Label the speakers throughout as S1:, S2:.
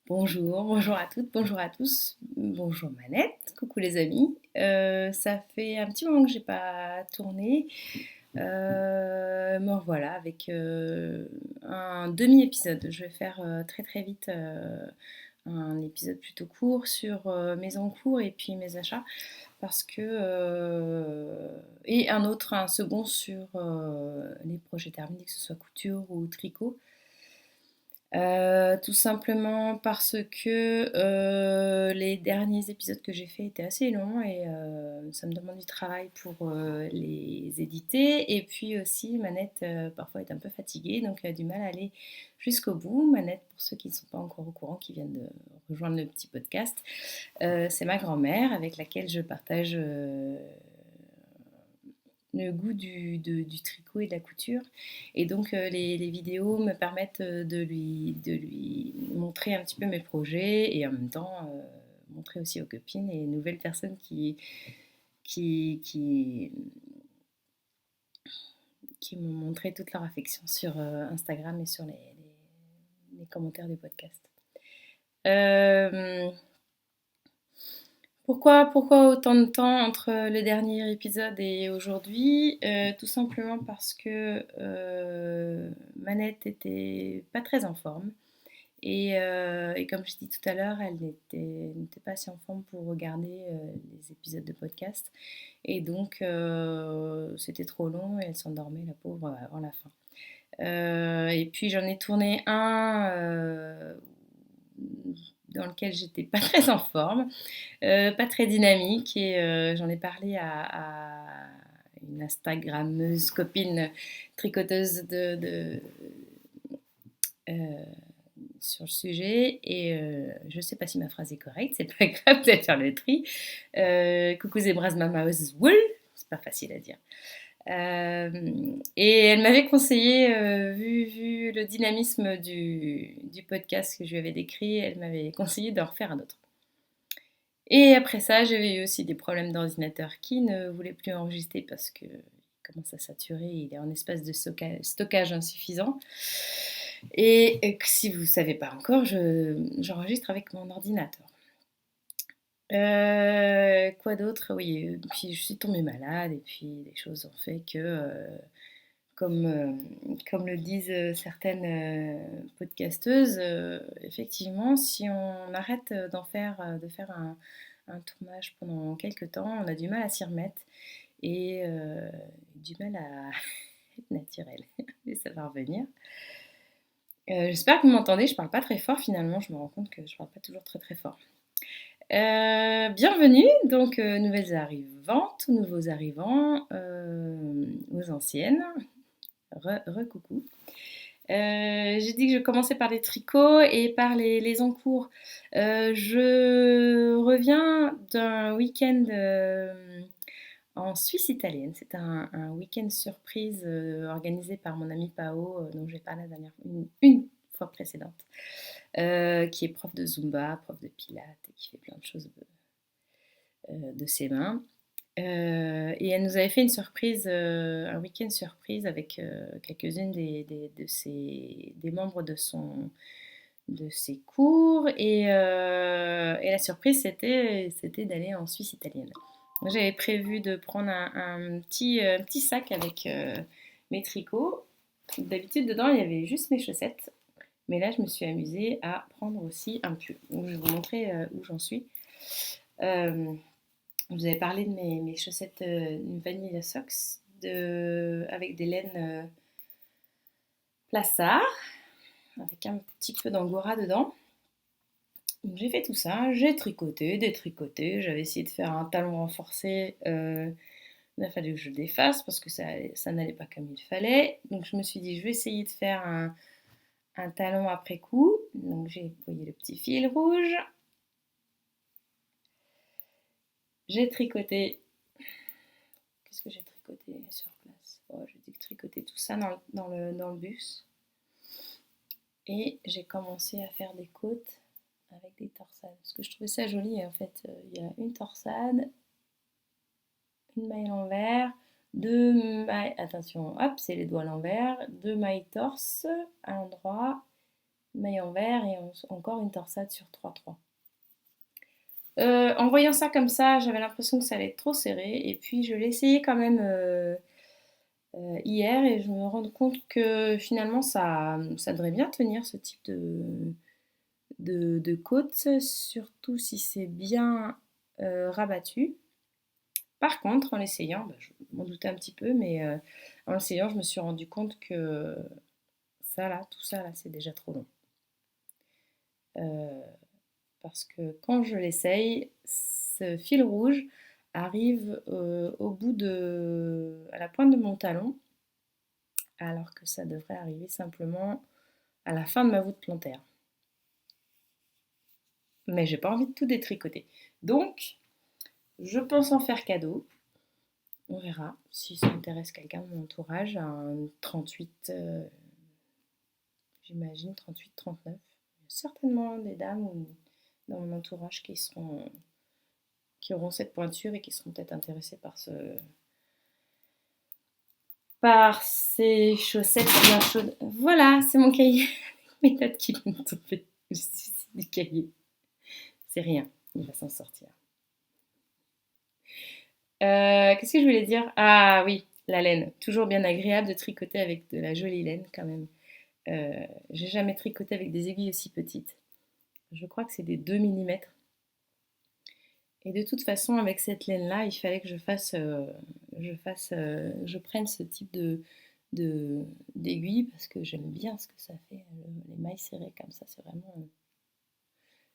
S1: Bonjour à toutes, bonjour à tous, bonjour Manette, coucou les amis. Ça fait un petit moment que j'ai pas tourné. Me revoilà avec un demi-épisode. Je vais faire très très vite un épisode plutôt court sur mes encours et puis mes achats parce que et un second sur les projets terminés, que ce soit couture ou tricot. Tout simplement parce que les derniers épisodes que j'ai faits étaient assez longs et ça me demande du travail pour les éditer. Et puis aussi, Manette parfois est un peu fatiguée, donc elle a du mal à aller jusqu'au bout. Manette, pour ceux qui ne sont pas encore au courant, qui viennent de rejoindre le petit podcast, c'est ma grand-mère avec laquelle je partage le goût du tricot et de la couture. Et donc les vidéos me permettent de lui montrer un petit peu mes projets et en même temps montrer aussi aux copines et nouvelles personnes qui, qui, qui m'ont montré toute leur affection sur Instagram et sur les commentaires du podcast. Euh, pourquoi autant de temps entre le dernier épisode et aujourd'hui? Tout simplement parce que Manette était pas très en forme. Et comme je dis tout à l'heure, elle n'était pas assez en forme pour regarder les épisodes de podcast. Et donc, c'était trop long et elle s'endormait, la pauvre, avant la fin. Et puis, j'en ai tourné un dans lequel j'étais pas très en forme, pas très dynamique. Et j'en ai parlé à une Instagrammeuse copine tricoteuse euh, sur le sujet et je sais pas si ma phrase est correcte, c'est pas grave, peut-être faire le tri. Coucou Zebras Mama Wool, c'est pas facile à dire. Et elle m'avait conseillé, vu le dynamisme du podcast que je lui avais décrit, elle m'avait conseillé d'en refaire un autre. Et après ça, j'avais eu aussi des problèmes d'ordinateur qui ne voulait plus enregistrer parce que commence à saturer, il est en espace de stockage insuffisant. Et si vous ne savez pas encore, j'enregistre avec mon ordinateur. Quoi d'autre? Oui, puis je suis tombée malade et puis les choses ont fait que, comme, comme le disent certaines podcasteuses, effectivement, si on arrête de faire un tournage pendant quelques temps, on a du mal à s'y remettre et du mal à être naturel. Mais ça va revenir. J'espère que vous m'entendez, je parle pas très fort finalement, je me rends compte que je parle pas toujours très très fort. Bienvenue, donc nouvelles arrivantes, nouveaux arrivants, aux anciennes, coucou. J'ai dit que je commençais par les tricots et par les encours. Je reviens d'un week-end en Suisse italienne. C'est un week-end surprise organisé par mon ami Pao, dont j'ai parlé la dernière une fois précédente, qui est prof de Zumba, prof de Pilates, et qui fait plein de choses de ses mains. Et elle nous avait fait une surprise, un week-end surprise avec quelques-unes des membres de ses cours. Et la surprise, c'était d'aller en Suisse italienne. Moi, j'avais prévu de prendre un petit sac avec mes tricots. D'habitude, dedans, il y avait juste mes chaussettes. Mais là, je me suis amusée à prendre aussi un pull. Donc, je vais vous montrer où j'en suis. Euh, je vous avais parlé de mes chaussettes Vanilla Socks avec des laines Plassard, avec un petit peu d'angora dedans. Donc, j'ai fait tout ça, j'ai tricoté, détricoté, j'avais essayé de faire un talon renforcé. Il a fallu que je le défasse parce que ça n'allait pas comme il fallait. Donc je me suis dit, je vais essayer de faire un talon après coup. Donc j'ai voyez le petit fil rouge. J'ai tricoté. Qu'est-ce que j'ai tricoté sur place? Oh, j'ai dû tricoter tout ça dans le bus. Et j'ai commencé à faire des côtes avec des torsades. Parce que je trouvais ça joli. En fait, il y a une torsade, une maille à l'envers, deux mailles. Attention, hop, c'est les doigts à l'envers. Deux mailles torse à l'endroit mailles vert et encore une torsade sur 3-3. En voyant ça comme ça, j'avais l'impression que ça allait être trop serré. Et puis je l'ai essayé quand même hier et je me rends compte que finalement ça devrait bien tenir ce type de côte, surtout si c'est bien rabattu. Par contre, en l'essayant, bah, je m'en doutais un petit peu, mais en l'essayant, je me suis rendu compte que ça là, tout ça là, c'est déjà trop long. Euh, Parce que quand je l'essaye, ce fil rouge arrive au bout à la pointe de mon talon, alors que ça devrait arriver simplement à la fin de ma voûte plantaire. Mais j'ai pas envie de tout détricoter. Donc, je pense en faire cadeau. On verra si ça intéresse quelqu'un de mon entourage. Un 38, j'imagine 38-39. Il y a certainement des dames dans mon entourage qui auront cette pointure et qui seront peut-être intéressées par ces chaussettes bien chaudes. Voilà, c'est mon cahier. Mes notes qui vont tomber. C'est du cahier. C'est rien, il va s'en sortir. Qu'est-ce que je voulais dire? Ah oui, la laine. Toujours bien agréable de tricoter avec de la jolie laine quand même. J'ai jamais tricoté avec des aiguilles aussi petites. Je crois que c'est des 2 millimètres. Et de toute façon, avec cette laine-là, il fallait que je prenne ce type d'aiguille parce que j'aime bien ce que ça fait. Les mailles serrées comme ça, c'est vraiment,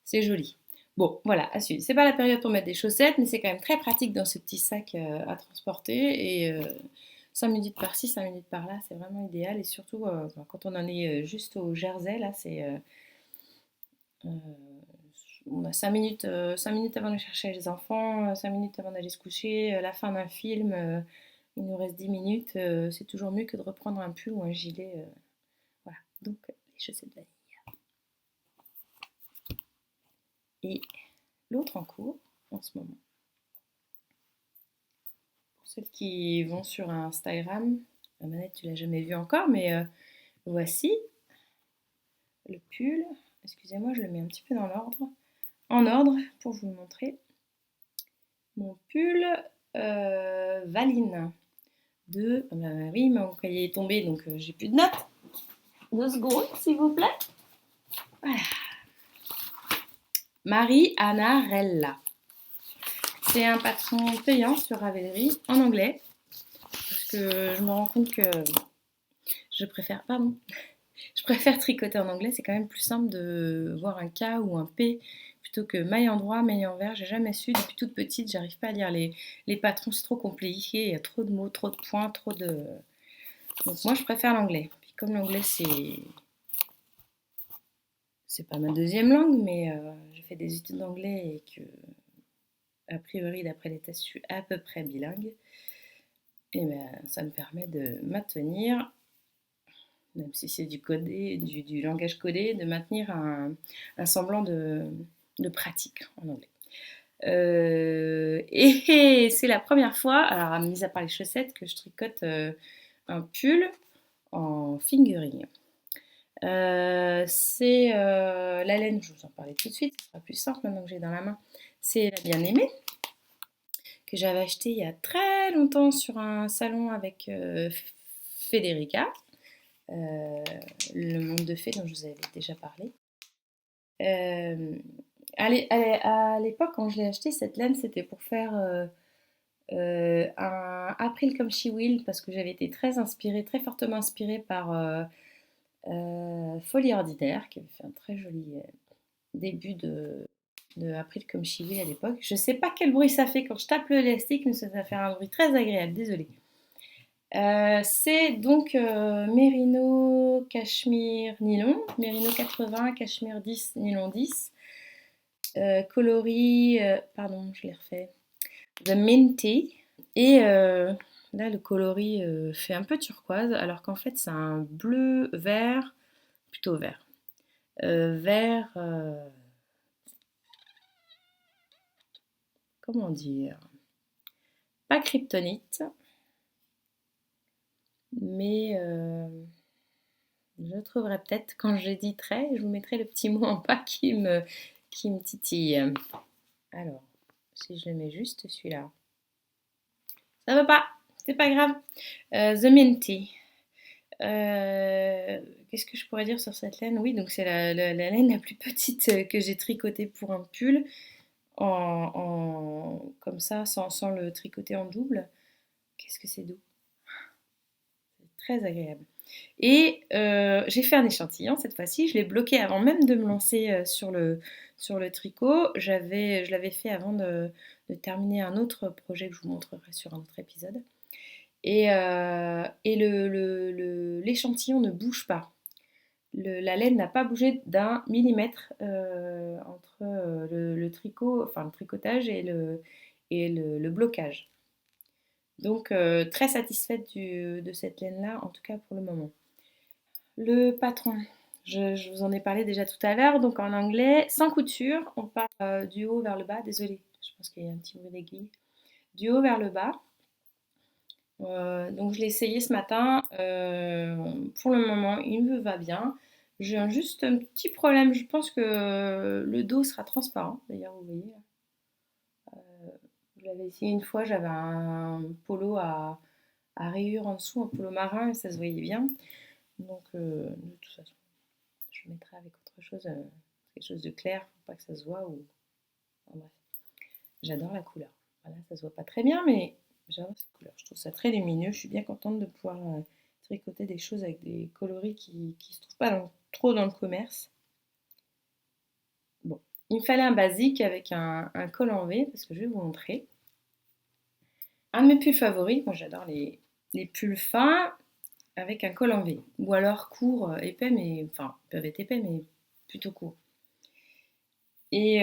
S1: c'est joli. Bon, voilà, à suivre. C'est pas la période pour mettre des chaussettes, mais c'est quand même très pratique dans ce petit sac à transporter. Et 5 minutes par-ci, 5 minutes par-là, c'est vraiment idéal. Et surtout, quand on en est juste au Jersey, là, euh, on a 5 minutes avant de chercher les enfants, 5 minutes avant d'aller se coucher, la fin d'un film, il nous reste 10 minutes. C'est toujours mieux que de reprendre un pull ou un gilet. Voilà, donc les chaussettes vanille. Et l'autre en cours, en ce moment, pour celles qui vont sur Instagram, la manette tu l'as jamais vue encore, mais voici le pull. Excusez-moi, je le mets un petit peu en ordre pour vous le montrer. Mon pull Valine oui, mon cahier est tombé donc j'ai plus de notes. 2 secondes, s'il vous plaît. Voilà. Marie Anarella. C'est un patron payant sur Ravelry en anglais. Parce que je me rends compte que je préfère tricoter en anglais. C'est quand même plus simple de voir un K ou un P plutôt que maille en droit, maille en vert. J'ai jamais su. Depuis toute petite, j'arrive pas à lire les patrons. C'est trop compliqué. Il y a trop de mots, trop de points, trop de. Donc moi, je préfère l'anglais. Puis comme l'anglais, c'est pas ma deuxième langue, mais j'ai fait des études d'anglais et que, a priori, d'après les tests, je suis à peu près bilingue. Et ben, ça me permet de maintenir, même si c'est du langage codé, de maintenir un semblant de pratique en anglais. Et c'est la première fois, alors mis à part les chaussettes, que je tricote un pull en fingering. C'est la laine, je vous en parlais tout de suite, ce sera plus simple maintenant que j'ai dans la main. C'est la bien-aimée que j'avais acheté il y a très longtemps sur un salon avec Federica, le monde de fées dont je vous avais déjà parlé. À l'époque, quand je l'ai acheté, cette laine, c'était pour faire un April comme She Will, parce que j'avais été très fortement inspirée par Folie Ordinaire, qui avait fait un très joli début de April comme She Will à l'époque. Je sais pas quel bruit ça fait quand je tape le élastique, mais ça va faire un bruit très agréable, désolée. C'est donc Merino Cachemire Nylon, Merino 80, Cachemire 10, Nylon 10, coloris, pardon, je l'ai refait, The Minty, et là le coloris fait un peu turquoise, alors qu'en fait c'est un bleu vert, plutôt vert, vert, comment dire, pas kryptonite, mais je retrouverai peut-être quand j'éditerai. Je vous mettrai le petit mot en bas qui me titille. Alors, si je le mets juste celui-là. Ça va pas, c'est pas grave. The Minty. Qu'est-ce que je pourrais dire sur cette laine? Oui, donc c'est la laine la plus petite que j'ai tricotée pour un pull, comme ça, sans le tricoter en double. Qu'est-ce que c'est doux, c'est très agréable. Et j'ai fait un échantillon cette fois-ci, je l'ai bloqué avant même de me lancer sur le tricot. Je l'avais fait avant de terminer un autre projet que je vous montrerai sur un autre épisode. Et l'échantillon ne bouge pas. La laine n'a pas bougé d'un millimètre entre le tricot, enfin le tricotage et le blocage. Donc très satisfaite de cette laine-là, en tout cas pour le moment. Le patron, je vous en ai parlé déjà tout à l'heure, donc en anglais, sans couture, on part du haut vers le bas. Désolée, je pense qu'il y a un petit bruit d'aiguille. Du haut vers le bas. Donc je l'ai essayé ce matin. Pour le moment, il me va bien. J'ai juste un petit problème. Je pense que le dos sera transparent. D'ailleurs, vous voyez, je l'avais essayé une fois. J'avais un polo à rayures en dessous, un polo marin, et ça se voyait bien. Donc, de toute façon, je mettrai avec autre chose, quelque chose de clair, pour pas que ça se voit. Enfin, bref, j'adore la couleur. Voilà, ça se voit pas très bien, mais j'adore cette couleur. Je trouve ça très lumineux. Je suis bien contente de pouvoir tricoter des choses avec des coloris qui ne se trouvent pas trop dans le commerce. Bon, il me fallait un basique avec un col en V, parce que je vais vous montrer. Un de mes pulls favoris, moi j'adore les pulls fins avec un col en V. Ou alors court, épais, mais enfin, ils peuvent être épais, mais plutôt court. Et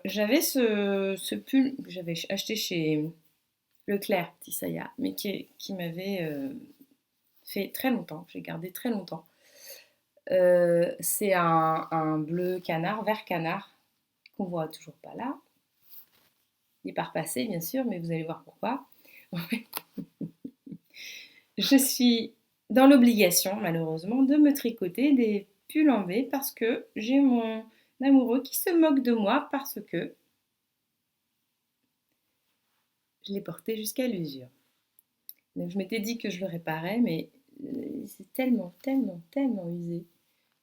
S1: j'avais ce pull que j'avais acheté chez Leclerc, Tissaya, mais qui m'avait fait très longtemps, que j'ai gardé très longtemps. C'est un bleu canard, vert canard, qu'on voit toujours pas là. Il est pas repassé, bien sûr, mais vous allez voir pourquoi. Je suis dans l'obligation, malheureusement, de me tricoter des pulls en V parce que j'ai mon amoureux qui se moque de moi parce que je l'ai porté jusqu'à l'usure. Donc je m'étais dit que je le réparais, mais c'est tellement, tellement, tellement usé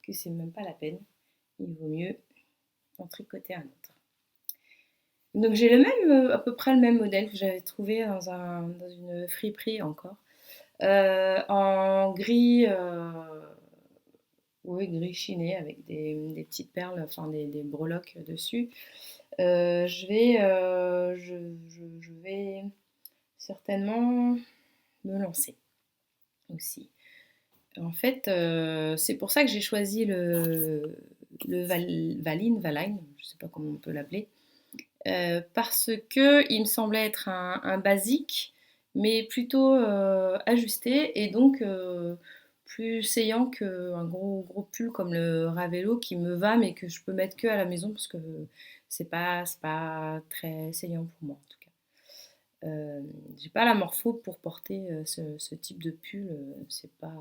S1: que c'est même pas la peine. Il vaut mieux en tricoter un autre. Donc j'ai à peu près le même modèle que j'avais trouvé dans une friperie encore. En gris, oui, gris chiné avec des petites perles, enfin des breloques dessus. Je vais certainement me lancer aussi. En fait, c'est pour ça que j'ai choisi le Valine, je ne sais pas comment on peut l'appeler, parce que il me semblait être un basique, mais plutôt ajusté et donc plus saillant qu'un gros pull comme le Ravello qui me va, mais que je peux mettre que à la maison parce que c'est pas très saillant pour moi en tout cas. J'ai pas la morpho pour porter ce type de pull, c'est pas,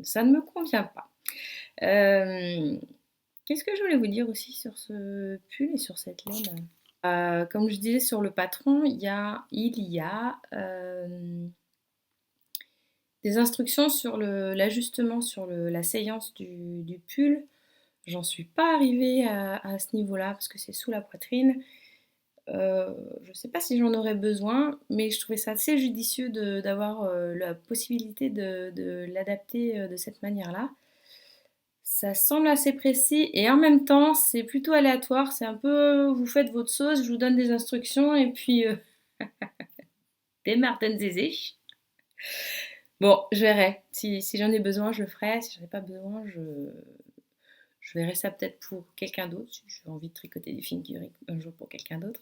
S1: ça ne me convient pas. Qu'est-ce que je voulais vous dire aussi sur ce pull et sur cette laine? Comme je disais sur le patron, il y a des instructions sur l'ajustement, sur la saillance du pull. J'en suis pas arrivée à ce niveau-là parce que c'est sous la poitrine. Je ne sais pas si j'en aurais besoin, mais je trouvais ça assez judicieux d'avoir la possibilité de l'adapter de cette manière-là. Ça semble assez précis et en même temps, c'est plutôt aléatoire. C'est un peu, vous faites votre sauce, je vous donne des instructions et puis démarten zézé. Bon, je verrai. Si j'en ai besoin, je le ferai. Si j'en ai pas besoin, je verrai ça peut-être pour quelqu'un d'autre. Si j'ai envie de tricoter des figurines un jour pour quelqu'un d'autre.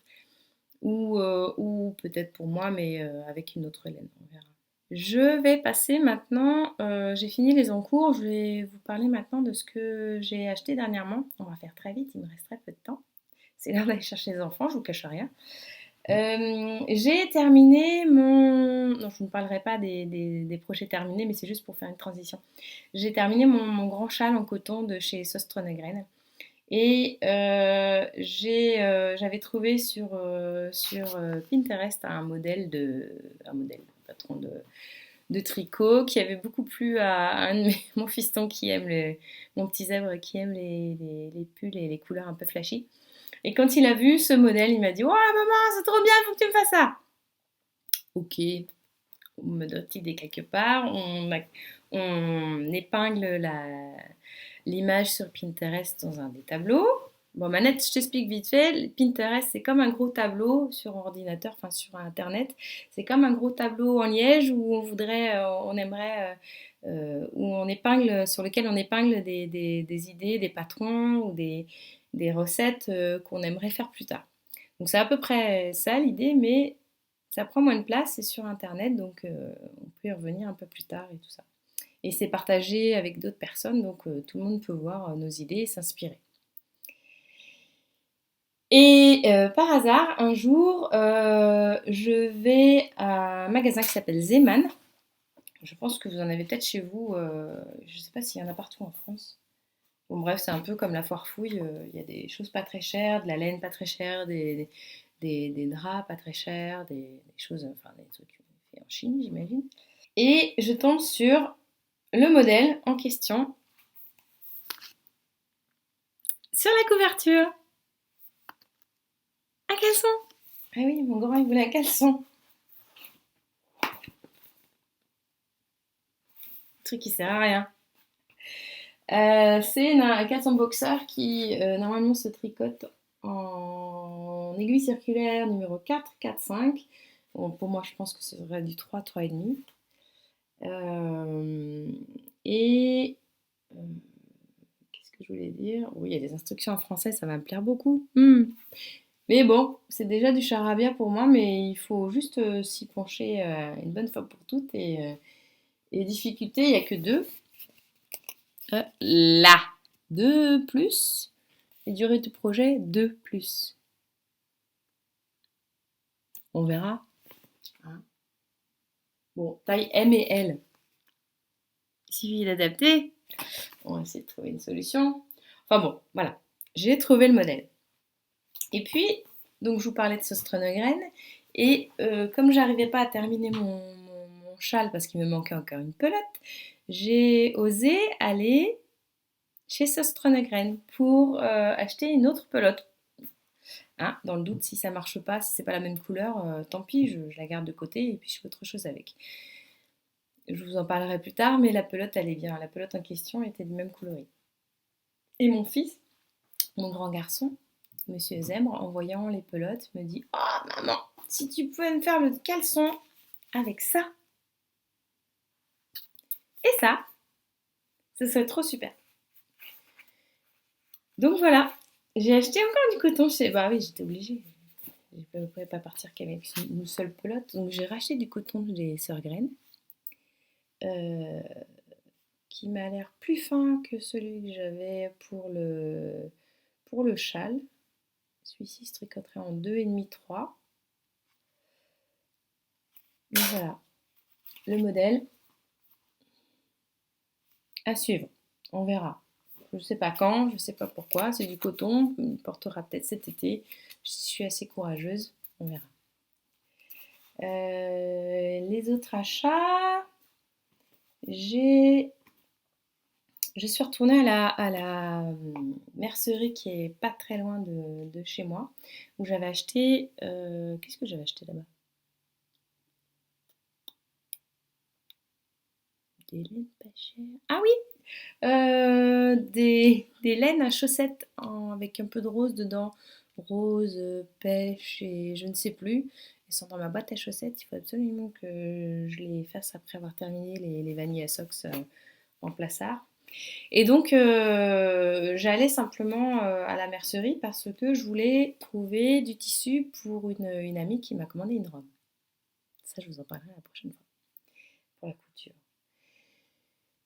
S1: Ou peut-être pour moi, mais avec une autre laine. On verra. Je vais passer maintenant, j'ai fini les encours, je vais vous parler maintenant de ce que j'ai acheté dernièrement. On va faire très vite, il me reste très peu de temps. C'est l'heure d'aller chercher les enfants, je vous cache rien. J'ai terminé mon... Non, je ne parlerai pas des projets terminés, mais c'est juste pour faire une transition. J'ai terminé mon grand châle en coton de chez Sostrenegren. Et j'avais trouvé sur Pinterest un modèle, patron de tricot qui avait beaucoup plu à mon fiston qui aime mon petit zèbre qui aime les pulls et les couleurs un peu flashy. Et quand il a vu ce modèle, il m'a dit: «Oh maman, c'est trop bien, il faut que tu me fasses ça!» Ok, on me donne idée quelque part, on épingle l'image sur Pinterest dans un des tableaux. Bon, Manette, je t'explique vite fait. Pinterest, c'est comme un gros tableau sur ordinateur, enfin sur Internet. C'est comme un gros tableau en liège où on aimerait, où on épingle, sur lequel on épingle des idées, des patrons ou des recettes qu'on aimerait faire plus tard. Donc c'est à peu près ça l'idée, mais ça prend moins de place, c'est sur Internet, donc on peut y revenir un peu plus tard et tout ça. Et c'est partagé avec d'autres personnes, donc tout le monde peut voir nos idées et s'inspirer. Et par hasard, un jour, je vais à un magasin qui s'appelle Zeman. Je pense que vous en avez peut-être chez vous. Je ne sais pas s'il y en a partout en France. Bon, bref, c'est un peu comme la foire fouille. Il y a des choses pas très chères, de la laine pas très chère, des draps pas très chers, des choses, enfin des trucs faits en Chine, j'imagine. Et je tombe sur le modèle en question sur la couverture. Un caleçon. Ah oui, mon grand, il voulait un caleçon. Truc qui sert à rien. C'est un caleçon boxeur qui normalement se tricote en aiguille circulaire numéro 4, 4, 5. Bon, pour moi, je pense que ce serait du 3, 3,5. Et euh, qu'est-ce que je voulais dire? Oui, il y a des instructions en français, ça va me plaire beaucoup. Mais bon, c'est déjà du charabia pour moi, mais il faut juste s'y pencher une bonne fois pour toutes. Et difficulté, il n'y a que deux. Là, 2 plus. Et durée du projet, 2 plus. On verra. Hein. Bon, taille M et L. Il suffit d'adapter. On va essayer de trouver une solution. Enfin bon, voilà. J'ai trouvé le modèle. Et puis, donc je vous parlais de Sostrenegren. Et comme j'arrivais pas à terminer mon châle parce qu'il me manquait encore une pelote, j'ai osé aller chez Sostrenegren pour acheter une autre pelote. Hein, dans le doute, si ça marche pas, si c'est pas la même couleur, tant pis, je la garde de côté et puis je fais autre chose avec. Je vous en parlerai plus tard, mais la pelote, elle est bien. La pelote en question était du même coloris. Et mon fils, mon grand garçon, Monsieur Zèbre, en voyant les pelotes, me dit: «Oh maman, si tu pouvais me faire le caleçon avec ça et ça, ce serait trop super.» Donc voilà, j'ai acheté encore du coton chez... Bah oui, j'étais obligée. Je ne pouvais pas partir qu'avec une seule pelote. Donc j'ai racheté du coton des Sœurs Graines, euh, qui m'a l'air plus fin que celui que j'avais pour le châle. Celui-ci se tricoterait en 2,5, 3. Donc voilà, le modèle à suivre. On verra. Je ne sais pas quand, je ne sais pas pourquoi. C'est du coton, il portera peut-être cet été. Je suis assez courageuse, on verra. Les autres achats, je suis retournée à la mercerie qui est pas très loin de chez moi, où j'avais acheté... qu'est-ce que j'avais acheté là-bas? Des laines pas chères. Ah oui, des laines à chaussettes avec un peu de rose dedans. Rose, pêche et je ne sais plus. Elles sont dans ma boîte à chaussettes. Il faut absolument que je les fasse après avoir terminé les vanilles à socks en plaçard. Et donc, j'allais simplement à la mercerie parce que je voulais trouver du tissu pour une amie qui m'a commandé une robe. Ça, je vous en parlerai la prochaine fois pour la couture.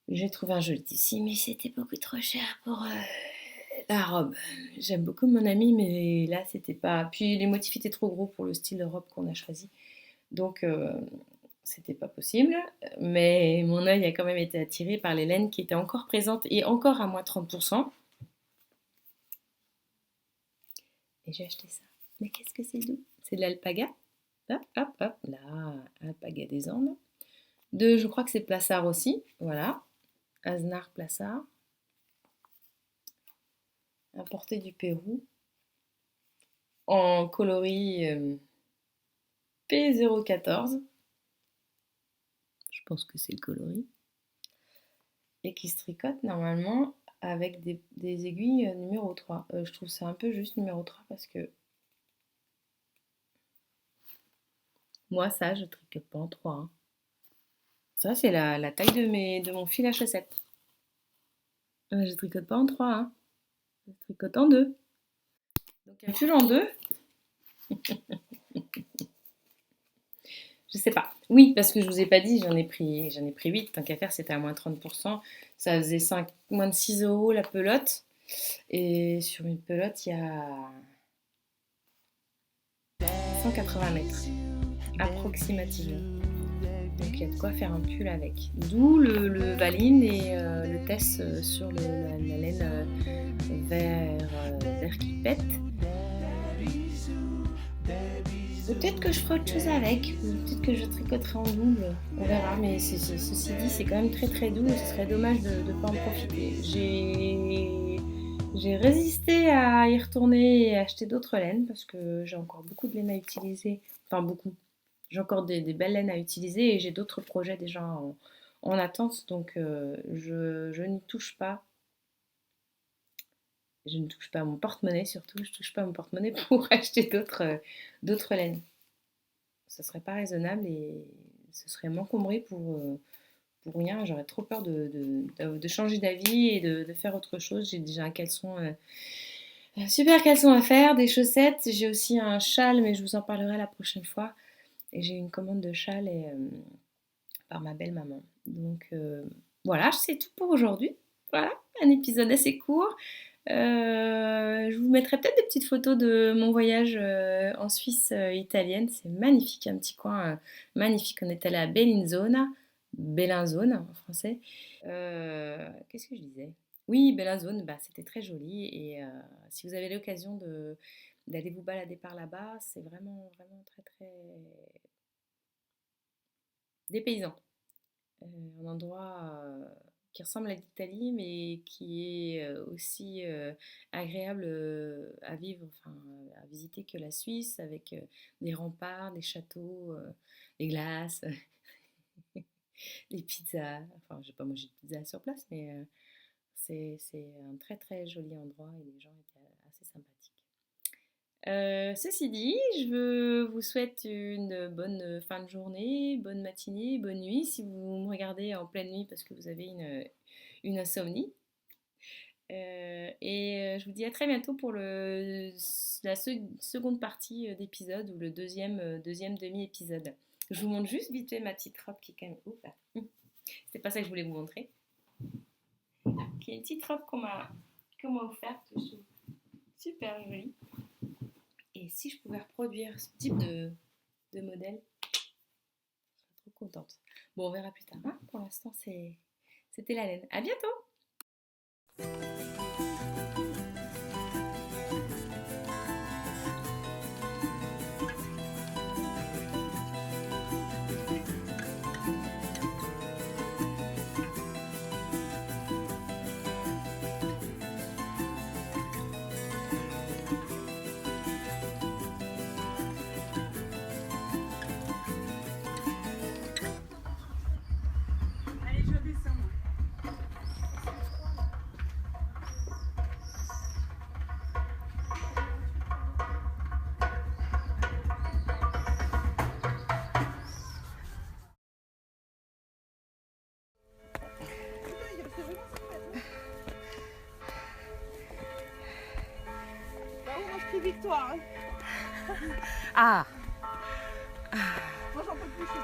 S1: J'ai trouvé un joli tissu, mais c'était beaucoup trop cher pour La robe, j'aime beaucoup mon amie, mais là c'était pas. Puis les motifs étaient trop gros pour le style de robe qu'on a choisi, donc c'était pas possible. Mais mon œil a quand même été attiré par les laines qui étaient encore présentes et encore à moins 30%. Et j'ai acheté ça. Mais qu'est-ce que c'est doux? C'est de l'alpaga. Hop, hop, hop, là, alpaga des Andes. Je crois que c'est Plassard aussi, voilà. Aznar Plassard, importé du Pérou, en coloris P014. Je pense que c'est le coloris. Et qui se tricote normalement avec des aiguilles numéro 3. Je trouve ça un peu juste numéro 3 parce que moi, ça, je tricote pas en 3, hein. Ça, c'est la taille de mon fil à chaussettes. Je tricote pas en 3, hein. Je tricote en 2. Donc un pull en 2, je sais pas. Oui, parce que je vous ai pas dit, j'en ai pris 8. Tant qu'à faire, c'était à moins 30%. Ça faisait moins de 6 euros la pelote. Et sur une pelote, il y a 180 mètres, approximativement. Donc il y a de quoi faire un pull avec. D'où le Valine et le Tess sur la laine vert qui pète. Peut-être que je ferai autre chose avec, ou peut-être que je tricoterai en double, on verra, mais ceci dit, c'est quand même très très doux et ce serait dommage de ne pas en profiter. J'ai résisté à y retourner et acheter d'autres laines parce que j'ai encore beaucoup de laine à utiliser, enfin beaucoup. J'ai encore des belles laines à utiliser et j'ai d'autres projets déjà en attente, donc je n'y touche pas. Je ne touche pas à mon porte-monnaie surtout, je ne touche pas à mon porte-monnaie pour acheter d'autres laines. Ce serait pas raisonnable et ce serait m'encombrer pour rien. J'aurais trop peur de changer d'avis et de faire autre chose. J'ai déjà un caleçon, un super caleçon à faire, des chaussettes. J'ai aussi un châle, mais je vous en parlerai la prochaine fois. Et j'ai une commande de châle par ma belle maman. Donc voilà, c'est tout pour aujourd'hui. Voilà, un épisode assez court. Je vous mettrai peut-être des petites photos de mon voyage en Suisse italienne. C'est magnifique, un petit coin magnifique. On est allé à Bellinzona, Bellinzone en français. Qu'est-ce que je disais? Oui, Bellinzone, bah, c'était très joli. Et si vous avez l'occasion d'aller vous balader par là-bas, c'est vraiment, vraiment très, très dépaysant. Un endroit qui ressemble à l'Italie, mais qui est aussi agréable à vivre, enfin à visiter que la Suisse, avec des remparts, des châteaux, des glaces, des pizzas. Enfin, j'ai pas mangé de pizza sur place, mais c'est un très très joli endroit et les gens étaient assez sympathiques. Ceci dit, je vous souhaite une bonne fin de journée, bonne matinée, bonne nuit si vous me regardez en pleine nuit parce que vous avez une insomnie. Et je vous dis à très bientôt pour la seconde partie d'épisode ou le deuxième demi-épisode. Je vous montre juste vite fait ma petite robe qui est quand même... Oups, là. C'était pas ça que je voulais vous montrer. Qui est une petite robe qu'on m'a offerte. Je trouve super jolie. Et si je pouvais reproduire ce type de modèle, je serais trop contente. Bon, on verra plus tard, hein. Pour l'instant, c'était la laine. À bientôt!
S2: Allez, je descends. Bah oui, moi je crie victoire. Hein.
S3: Ah,
S2: Moi j'en peux plus, je suis